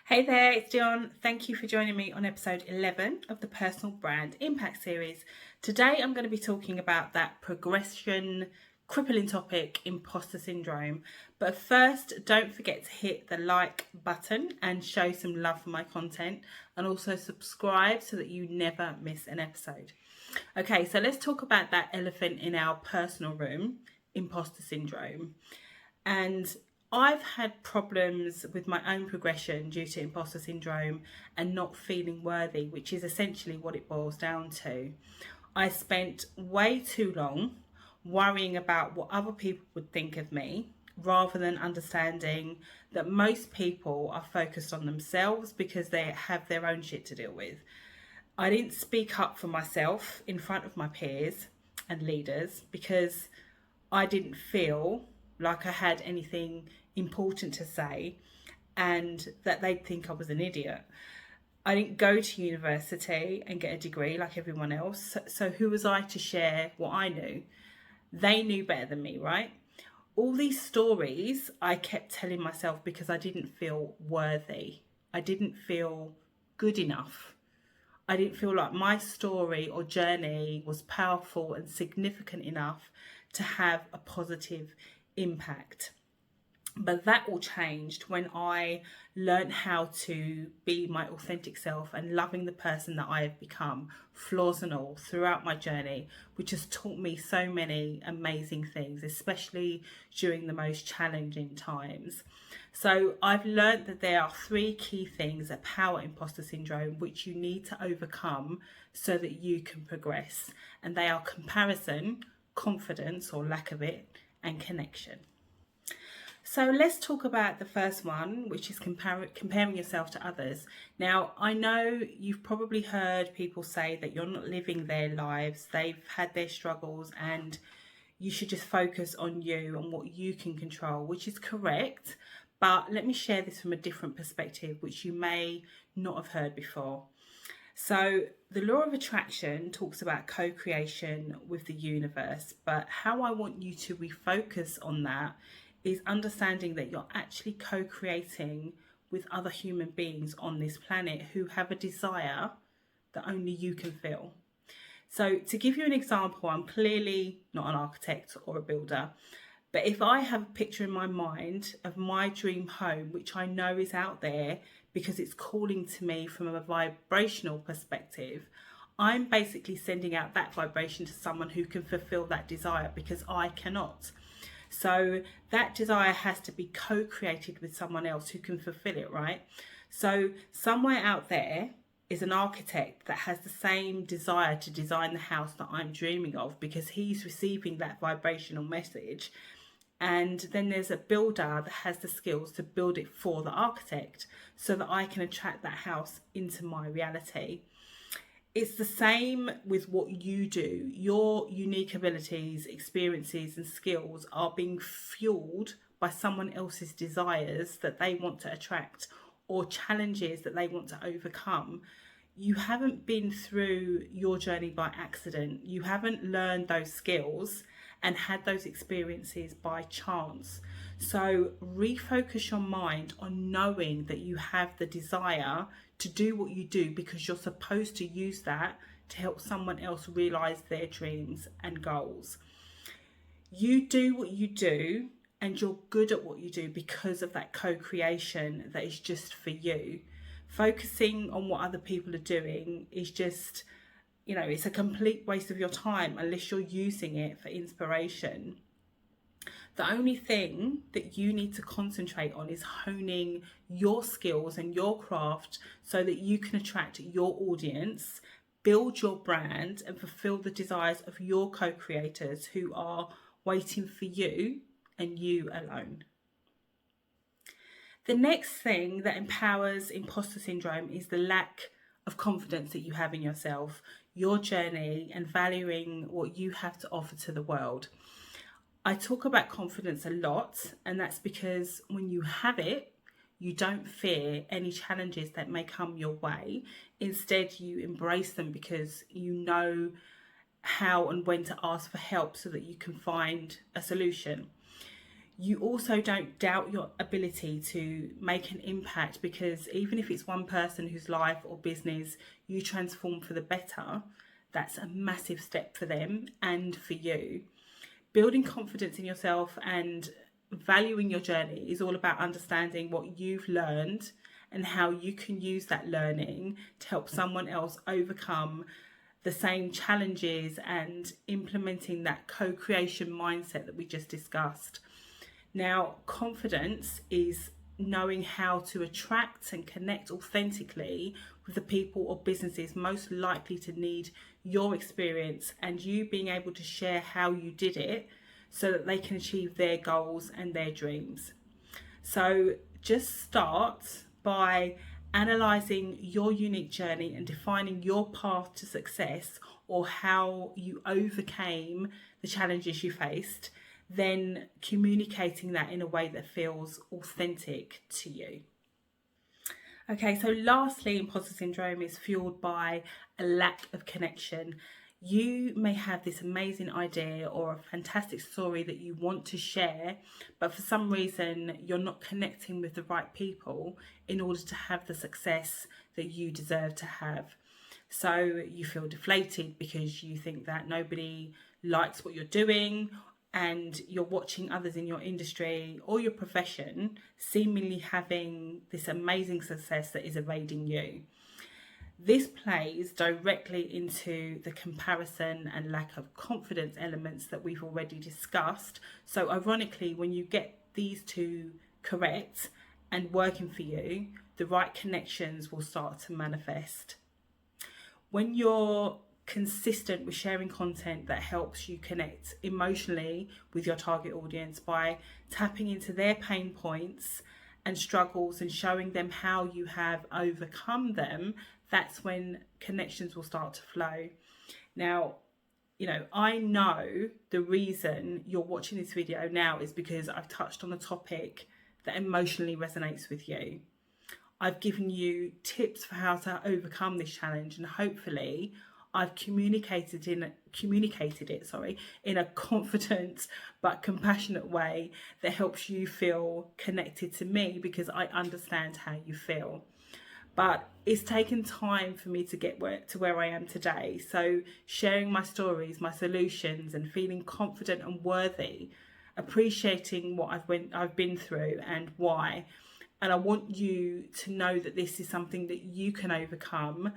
Hey there, it's Dion. Thank you for joining me on episode 11 of the Personal Brand Impact Series. Today I'm going to be talking about that progression crippling topic, imposter syndrome. But first, don't forget to hit the like button and show some love for my content, and also subscribe so that you never miss an episode. Okay, so let's talk about that elephant in our personal room, imposter syndrome. And I've had problems with my own progression due to imposter syndrome and not feeling worthy, which is essentially what it boils down to. I spent way too long worrying about what other people would think of me rather than understanding that most people are focused on themselves because they have their own shit to deal with. I didn't speak up for myself in front of my peers and leaders because I didn't feel like I had anything important to say and that they'd think I was an idiot. I didn't go to university and get a degree like everyone else. So who was I to share what I knew? They knew better than me, right? All these stories I kept telling myself because I didn't feel worthy. I didn't feel good enough. I didn't feel like my story or journey was powerful and significant enough to have a positive impact. But that all changed when I learned how to be my authentic self and loving the person that I have become, flaws and all, throughout my journey, which has taught me so many amazing things, especially during the most challenging times. So I've learned that there are three key things that power imposter syndrome, which you need to overcome so that you can progress. And they are comparison, confidence or lack of it, and connection. So let's talk about the first one, which is comparing yourself to others. Now, I know you've probably heard people say that you're not living their lives, they've had their struggles, and you should just focus on you and what you can control, which is correct. But let me share this from a different perspective, which you may not have heard before. So the law of attraction talks about co-creation with the universe, but how I want you to refocus on that is understanding that you're actually co-creating with other human beings on this planet who have a desire that only you can feel. So to give you an example, I'm clearly not an architect or a builder, but if I have a picture in my mind of my dream home, which I know is out there because it's calling to me from a vibrational perspective, I'm basically sending out that vibration to someone who can fulfill that desire because I cannot. So that desire has to be co-created with someone else who can fulfill it, right? So somewhere out there is an architect that has the same desire to design the house that I'm dreaming of because he's receiving that vibrational message. And then there's a builder that has the skills to build it for the architect so that I can attract that house into my reality. It's the same with what you do. Your unique abilities, experiences, and skills are being fueled by someone else's desires that they want to attract or challenges that they want to overcome. You haven't been through your journey by accident. You haven't learned those skills and had those experiences by chance. So refocus your mind on knowing that you have the desire to do what you do because you're supposed to use that to help someone else realize their dreams and goals. You do what you do and you're good at what you do because of that co-creation that is just for you. Focusing on what other people are doing is just, it's a complete waste of your time unless you're using it for inspiration. The only thing that you need to concentrate on is honing your skills and your craft so that you can attract your audience, build your brand, and fulfill the desires of your co-creators who are waiting for you and you alone. The next thing that empowers imposter syndrome is the lack of confidence that you have in yourself, your journey, and valuing what you have to offer to the world. I talk about confidence a lot, and that's because when you have it, you don't fear any challenges that may come your way. Instead, you embrace them because you know how and when to ask for help so that you can find a solution. You also don't doubt your ability to make an impact, because even if it's one person whose life or business you transform for the better, that's a massive step for them and for you. Building confidence in yourself and valuing your journey is all about understanding what you've learned and how you can use that learning to help someone else overcome the same challenges, and implementing that co-creation mindset that we just discussed. Now, confidence is knowing how to attract and connect authentically with the people or businesses most likely to need your experience, and you being able to share how you did it so that they can achieve their goals and their dreams. So just start by analysing your unique journey and defining your path to success, or how you overcame the challenges you faced, then communicating that in a way that feels authentic to you. Okay, so lastly, imposter syndrome is fueled by a lack of connection. You may have this amazing idea or a fantastic story that you want to share, but for some reason you're not connecting with the right people in order to have the success that you deserve to have. So you feel deflated because you think that nobody likes what you're doing, and you're watching others in your industry or your profession seemingly having this amazing success that is evading you. This plays directly into the comparison and lack of confidence elements that we've already discussed. So ironically, when you get these two correct and working for you, the right connections will start to manifest. When you're consistent with sharing content that helps you connect emotionally with your target audience by tapping into their pain points and struggles and showing them how you have overcome them, that's when connections will start to flow. Now, I know the reason you're watching this video now is because I've touched on a topic that emotionally resonates with you. I've given you tips for how to overcome this challenge, and hopefully I've communicated it in a confident but compassionate way that helps you feel connected to me, because I understand how you feel. But it's taken time for me to get to where I am today. So sharing my stories, my solutions, and feeling confident and worthy, appreciating what I've been through and why. And I want you to know that this is something that you can overcome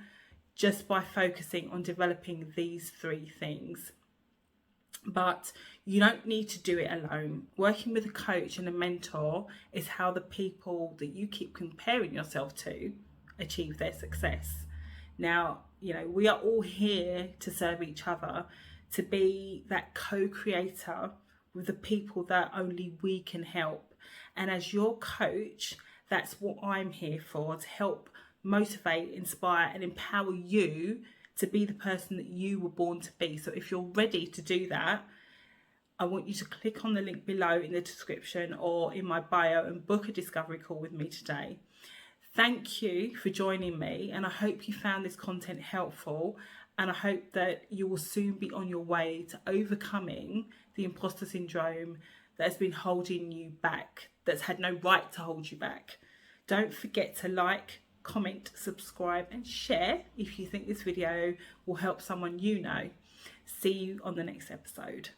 just by focusing on developing these 3 things. But you don't need to do it alone. Working with a coach and a mentor is how the people that you keep comparing yourself to achieve their success. Now, we are all here to serve each other, to be that co-creator with the people that only we can help. And as your coach, that's what I'm here for, to help motivate, inspire, and empower you to be the person that you were born to be. So if you're ready to do that, I want you to click on the link below in the description or in my bio and book a discovery call with me today. Thank you for joining me, and I hope you found this content helpful, and I hope that you will soon be on your way to overcoming the imposter syndrome that has been holding you back, that's had no right to hold you back. Don't forget to like, comment, subscribe, and share if you think this video will help someone you know. See you on the next episode.